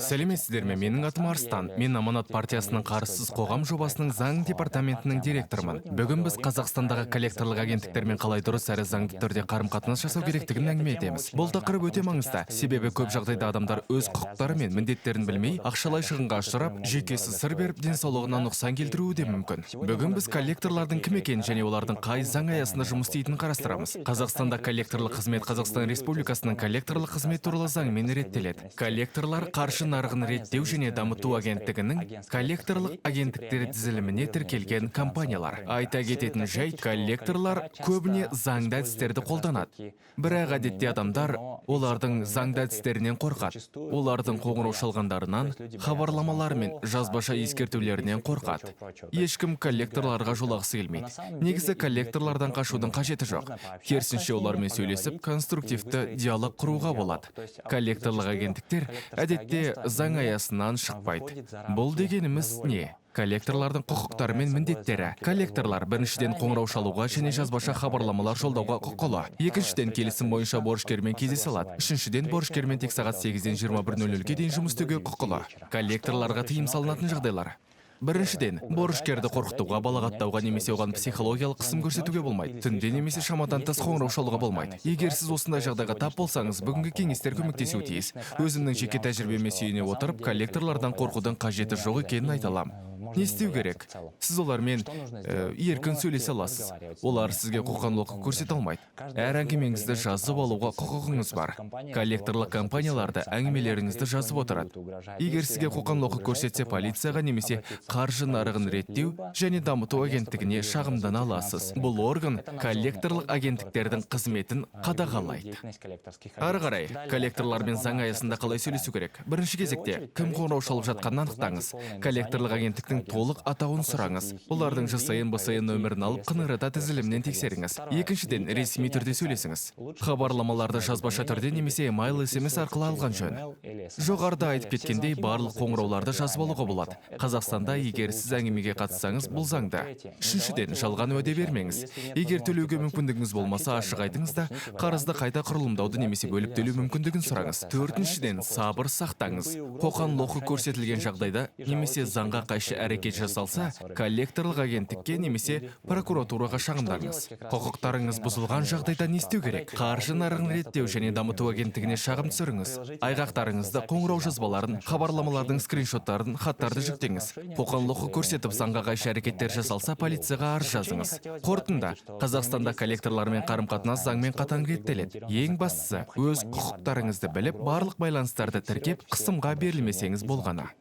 Сәлеметсіздер ме? Менің атым Арыстан. Мен Аманат партиясының қарызсыз қоғам жобасының заң департаментінің директорымын. Бүгін біз Қазақстандағы коллекторлық агенттіктермен қалай дұрыс әрі заңды түрде қарым-қатынас жасау керектігін әңгіме етеміз. Бұл тақырып өте маңызды. Себебі көп жағдайда адамдар өз құқықтары мен міндеттерін білмей, ақшалай шығынға ұшырап, жүйкесі сыр беріп, денсаулығына нұқсан келтіруі де мүмкін. Бүгін біз коллекторлардың кім екенін және олардың қай заң аясында жұмыс істейтінін қарастырамыз. Қазақстанда коллекторлық қызмет Қазақстан Республикасының коллекторлық қызмет туралы заңмен реттеледі. Коллекторлар қаржы нарығын реттеу және дамыту агенттігінің коллекторлық агенттіктер тізіліміне тіркелген компаниялар. Айта кететін жайт, коллекторлар көбіне заңды әдістерді қолданады. Бірақ әдетте адамдар олардың заңды әдістерінен қорқады. Олардың қоңырау шалғандарынан, хабарламалар мен жазбаша ескертулерінен қорқады. Ешкім коллекторларға жолағысы келмейді. Негізі коллекторлардан қашудың қажеті жоқ. Керісінше олармен сөйлесіп, конструктивті диалог құруға болады. Коллекторлық агенттіктер әдетте заң аясынан шықпайды. Бұл дегеніміз не? Коллекторлардың құқықтары мен міндеттері. Коллекторлар біріншіден қоңырау шалуға және жазбаша хабарламалар жолдауға құқылы. Екіншіден келісім бойынша борышкермен кездесе алады. Үшіншіден борышкермен тек сағат 8-ден 21:00-ге дейін жұмыс істеуге құқылы. Коллекторларға тыйым салынатын жағдайлар. Біріншіден, борышкерді қорқытуға, балағаттауға немесе оған психологиялық қысым көрсетуге болмайды. Түнде немесе шамадан тыс қоңырау шалуға болмайды. Егер сіз осындай жағдайға тап болсаңыз, бүгінгі кеңестер көмектесуі тиіс. Өзімнің жеке тәжірибеме сүйене отырып, коллекторлардан қорқудың қажеті жоқ екенін айта аламын. Не істеу керек? Сіз олармен еркін сөйлесе аласыз. Олар сізге қоқаң-лоққы көрсете алмайды. Әр әңгімеңізді жазып алуға құқығыңыз бар. Коллекторлық компанияларда әңгімелеріңізді жазып отырады. Егер сізге қоқаң-лоққы көрсетсе, полицияға немесе қаржы нарығын реттеу және дамыту агенттігіне шағымдана аласыз. Бұл орган коллекторлық агенттіктердің қызметін қадағалайды. Ары қарай, коллекторлармен заң аясында қалай сөйлесу керек? Бірінші кезекте, кім қоңырау шалып жатқанын анықтаңыз. Коллекторлық агенттіктің толық атауын сұраңыз. Олардың ЖСН, БСН нөмірін алып, қ.н.р.та тізілімнен тексеріңіз. Екіншіден, ресми түрде сөйлесіңіз. Хабарламаларды жазбаша түрде немесе email, SMS арқылы алған жөн. Жоғарыда айтып кеткендей, барлық қоңырауларды жазып алуға болады. Қазақстанда егер сіз әңгімеге қатыссаңыз, бұл заңда. Үшіншіден, жалған уәде бермеңіз. Егер төлеуге мүмкіндігіңіз болмаса, ашық айтыңыз да, қарызды қайта құрылымдауды немесе бөліп төлеу мүмкіндігін сұраңыз. Төртіншіден, сабыр сақтаңыз. Қоқан-лоққы көрсетілген жағдайда немесе заңға қайшы әрекет жасалса, коллекторлық агенттікке немесе прокуратураға шағымдаңыз. Құқықтарыңыз бұзылған жағдайда не істеу керек? Қаржы нарығын реттеу және дамыту агенттігіне шағым түсіріңіз. Айғақтарыңызды, қоңырау жазбаларын, хабарламалардың скриншоттарын, хаттарды жүктеңіз. Қоқан-лоққы көрсетіп, заңға қайшы әрекеттер жасалса, полицияға арыз жазыңыз. Қорытында, Қазақстанда коллекторлармен қарым-қатынас заңмен қатаң реттеледі. Ең бастысы, өз құқықтарыңызды біліп, барлық байланыстарды тіркеп, қысымға берілмесеңіз болғаны.